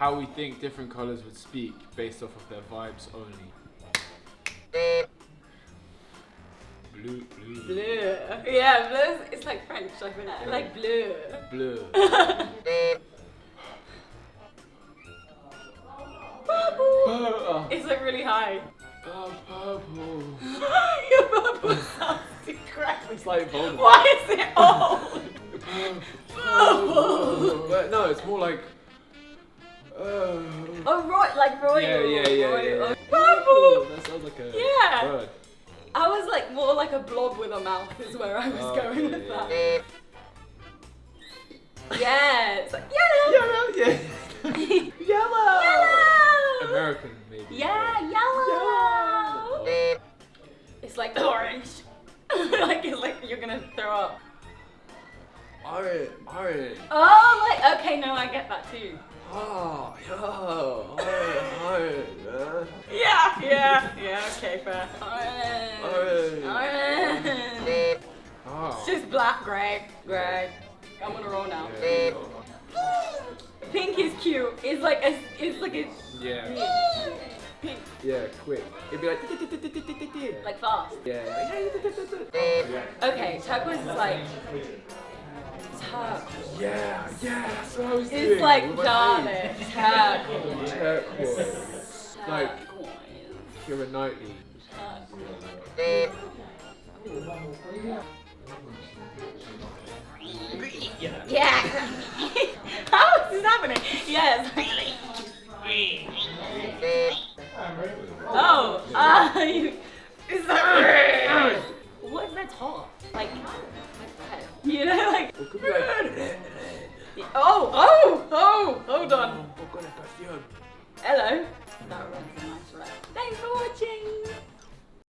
how we think different colours would speak based off of their vibes only. Blue. Blue. Yeah, blue. It's like French, I think. Like blue. Blue. Purple. It's like really high. Purple. Your purple sounds incredible. It's like Voldemort. Why is it old? Purple. But no, it's more like. Oh, like royal. Yeah. Purple. That sounds like a bird. I was like more like a blob with a mouth is where I was going with that. Yeah, it's like yellow. Yeah. Yellow. American, maybe. Yeah, yellow. It's like orange. It's like you're gonna throw up. Orange. Oh, like okay, no, I get that too. Oh, orange. Yeah, okay, fair. Orange. Oh. It's just black, grey. I'm on a roll now. Yeah. Pink is cute. It's like a. Yeah. Pink. Yeah, quick. It'd be like. Like fast. Yeah. Okay, turquoise is like. Turquoise. Yeah, that's what I was doing. It's like with my darling. face. Turquoise. Like, Keira Knightley. Yeah. How is this happening? Yes. Oh. Is that what if that's hot? Like that. You know, like. It could be like. Oh, hold on. Hello.